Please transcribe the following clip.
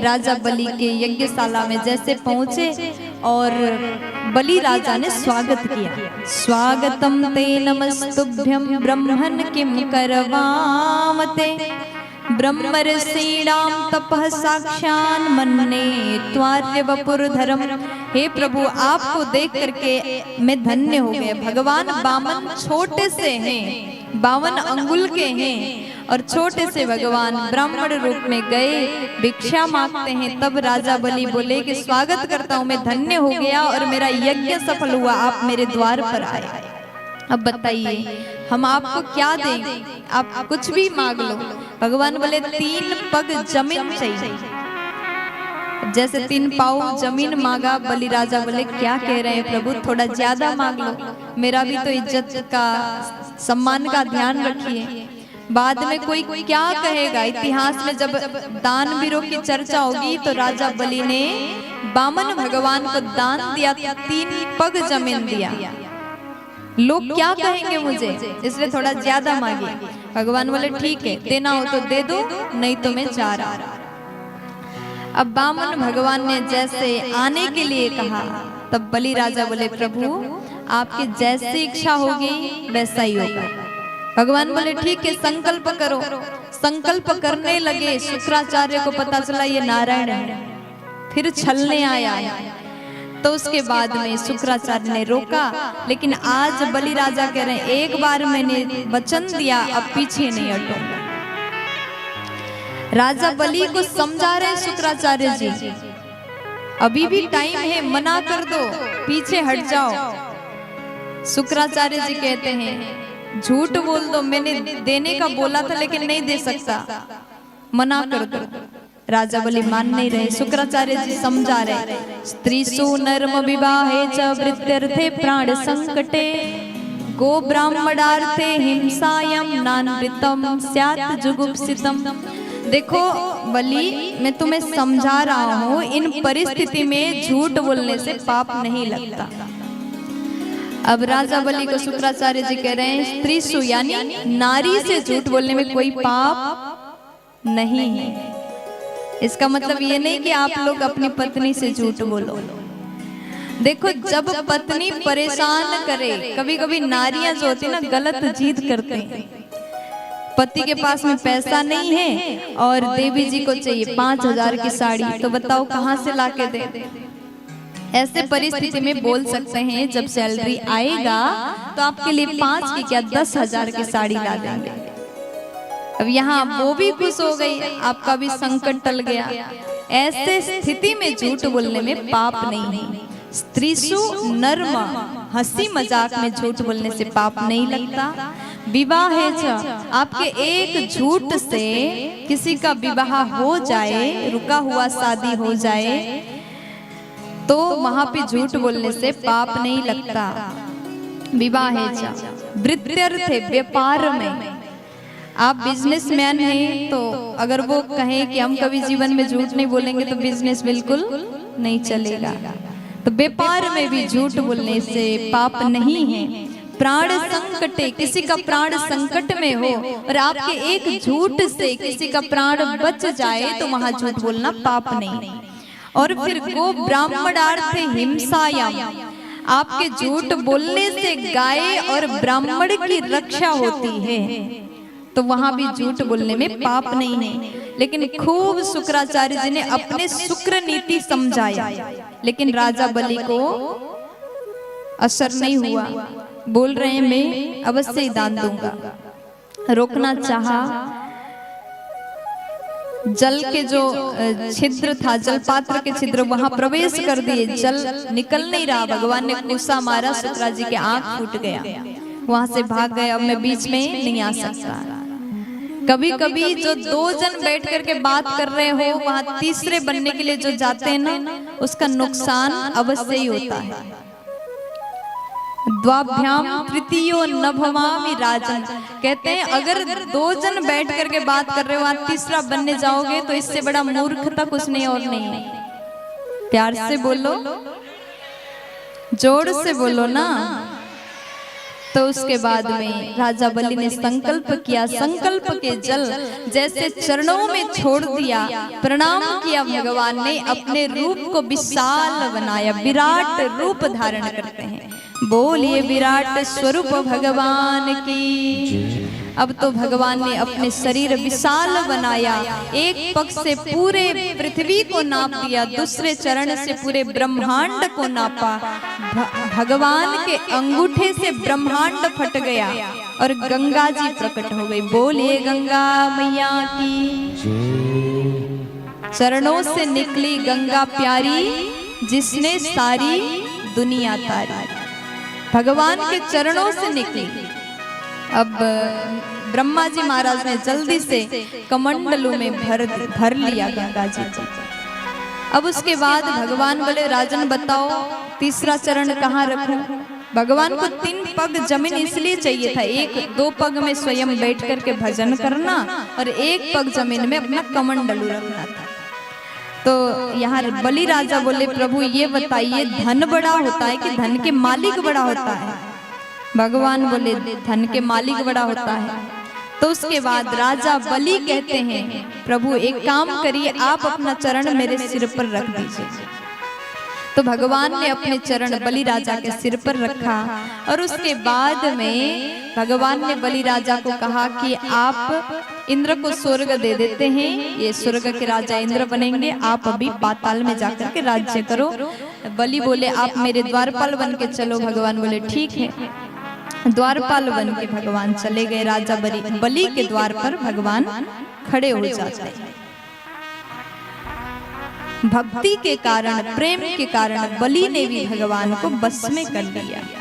राजा बलि के यज्ञशाला में जैसे पहुंचे और बलि राजा ने स्वागत किया। स्वागतम ते नमस्तुभ्यं ब्रह्मन् किं करवामते ब्रह्मर्षीणां तपः साक्षान् मन्ये त्वार्य वपुर्धरम। हे प्रभु, आपको देख करके मैं धन्य हो गया। भगवान बामन छोटे से हैं, 52 अंगुल के हैं और छोटे से भगवान ब्राह्मण रूप में गए, भिक्षा मांगते हैं। तब राजा बलि बोले कि स्वागत करता हूँ, मैं धन्य हो गया और मेरा यज्ञ सफल हुआ, आप मेरे द्वार पर आए। अब बताइए हम आपको क्या दें, आप कुछ भी मांग लो। भगवान बोले 3 पग जमीन चाहिए। जैसे 3 पाँव जमीन मांगा, बलि राजा बोले क्या कह रहे हैं प्रभु, थोड़ा ज्यादा मांग लो, मेरा भी तो इज्जत का सम्मान का ध्यान रखिए। बाद में कोई क्या कहेगा। इतिहास में जब दानवीरों की चर्चा होगी तो राजा बलि ने बामन भगवान को दान दिया, 3 पग जमीन दिया। लोग क्या कहेंगे मुझे, इसलिए थोड़ा ज्यादा मांगे। भगवान बोले ठीक है, देना हो तो दे दो, नहीं तो मैं जा रहा। अब बामन भगवान ने जैसे आने के लिए कहा, तब बलि राजा बोले प्रभु आपकी जैसी इच्छा होगी वैसा ही होगा। भगवान बोले ठीक है, संकल्प करो। संकल्प करने लगे, शुक्राचार्य को पता चला ये नारायण है, फिर छलने आया। तो उसके बाद में शुक्राचार्य ने रोका, लेकिन आज बलि राजा कह रहे हैं एक बार मैंने वचन दिया, अब पीछे नहीं हटूंगा। राजा बलि को समझा रहे शुक्राचार्य जी, अभी भी टाइम है, मना कर दो, पीछे हट जाओ। शुक्राचार्य जी कहते हैं झूठ बोल दो, मैंने देने का बोला था लेकिन नहीं दे सकता, मना कर दो। राजा बलि मान नहीं रहे। शुक्राचार्य जी समझा रहे, स्त्रीसु नर्म विवाहे च वृत्यर्थे प्राण संकटे गो ब्राह्मणार्थे हिंसायं नानृतम स्यात् जुगुप्सितम। देखो बलि, मैं तुम्हें समझा रहा हूँ, इन परिस्थिति में झूठ बोलने से पाप नहीं लगता। अब राजा बलि को शुक्राचार्य जी कह रहे हैं स्त्रीसु यानी नारी से झूठ बोलने में कोई पाप नहीं है। इसका मतलब ये नहीं कि आप लोग अपनी पत्नी से झूठ बोलो। देखो जब पत्नी परेशान करे, कभी कभी नारियां जो होती है ना गलत जिद करते हैं। पति के पास में पैसा नहीं है और देवी जी को चाहिए 5000 की साड़ी, तो बताओ कहाँ से लाके दे। ऐसे परिस्थिति में बोल सकते हैं जब सैलरी आएगा तो आपके लिए 5 की क्या 10,000 की साड़ी ला देंगे। अब यहाँ वो भी खुश हो गई, आपका भी संकट टल गया। ऐसे स्थिति में झूठ बोलने में पाप नहीं है। स्त्रीसु नर्म, हंसी मजाक में झूठ बोलने से पाप नहीं लगता। विवाह है, आपके एक झूठ से किसी का विवाह हो जाए, रुका हुआ शादी हो जाए, तो वहां पे झूठ बोलने से पाप नहीं लगता। विवाह है, वृत्यर्थ व्यापार में आप बिजनेसमैन हैं, तो अगर वो कहें कि हम कभी जीवन में झूठ नहीं बोलेंगे तो बिजनेस बिल्कुल नहीं चलेगा। तो व्यापार में भी झूठ बोलने से पाप नहीं है। प्राण संकटे, किसी का प्राण संकट में हो और आपके एक झूठ से किसी का प्राण बच जाए तो वहां झूठ बोलना पाप नहीं। और फिर गो ब्राह्मणार्थ हिंसायाम, आपके झूठ बोलने से गाय और ब्राह्मण की रक्षा होती है, तो वहां भी झूठ बोलने में पाप नहीं है। लेकिन खूब शुक्राचार्य जी ने अपने शुक्र नीति समझाया, लेकिन राजा बलि को असर नहीं हुआ। बोल रहे हैं मैं अवश्य ही दान दूंगा। रोकना चाहा, जल के जो छिद्र था, जल पात्र के छिद्र, वहां प्रवेश कर दिए, जल निकल नहीं रहा। भगवान ने गुस्सा मारा, शुक्राचार्य जी के आंख फूट गया, वहां से भाग गए, अब मैं बीच में नहीं आ सकता। कभी कभी जो 2 जन बैठ करके बात कर रहे हो, वहां तीसरे बनने के लिए जो जाते हैं ना, उसका नुकसान अवश्य ही होता है। द्वाभ्याम तृतीयो न भवामि राजन, कहते हैं अगर 2 जन बैठ करके बात कर रहे हो, वहां तीसरा बनने जाओगे तो इससे बड़ा मूर्खता कुछ नहीं और नहीं है। प्यार से बोलो, जोर से बोलो ना। तो उसके बाद में राजा बलि ने संकल्प किया, संकल्प के जल जैसे चरणों में छोड़ दिया, प्रणाम किया। भगवान ने अपने रूप को विशाल बनाया, विराट रूप धारण करते हैं। बोलिए विराट स्वरूप भगवान की। अब तो भगवान ने अपने शरीर विशाल बनाया, एक पग से पूरे पृथ्वी को नाप दिया, दूसरे चरण से पूरे ब्रह्मांड को नापा। भगवान के अंगूठे से ब्रह्मांड फट गया और गंगा जी प्रकट हो गई। बोलिए गंगा मैया की। चरणों से निकली गंगा प्यारी, जिसने सारी दुनिया तारी। भगवान के चरणों से निकली। अब ब्रह्मा जी महाराज ने जल्दी से कमंडलों में भर लिया गंगा जी। अब उसके बाद भगवान बोले राजन बताओ तीसरा चरण कहाँ रखूं। भगवान को 3 पग जमीन इसलिए चाहिए था, 1-2 पग में स्वयं बैठ करके भजन करना और 1 पग जमीन में अपना कमंडलू रखना था। तो यहाँ बलि राजा बोले प्रभु ये बताइए धन बड़ा होता है कि धन के मालिक बड़ा होता है। भगवान बोले धन के मालिक बड़ा होता है। तो उसके बाद राजा बलि कहते हैं प्रभु एक काम करिए, आप अपना चरण मेरे सिर पर रख दीजिए। तो भगवान ने अपने चरण बलि राजा के सिर पर रखा और उसके बाद में भगवान ने बलि राजा को कहा कि आप इंद्र को स्वर्ग दे देते हैं, ये स्वर्ग के राजा इंद्र बनेंगे, आप अभी पाताल में जाकर के राज्य करो। बलि बोले आप मेरे द्वारपाल बन के चलो। भगवान बोले ठीक है। द्वारपाल बन के भगवान चले गए। राजा बलि के द्वार पर भगवान खड़े हो जाते हैं। भक्ति के कारण, प्रेम के कारण बलि ने भी भगवान को बस में कर लिया।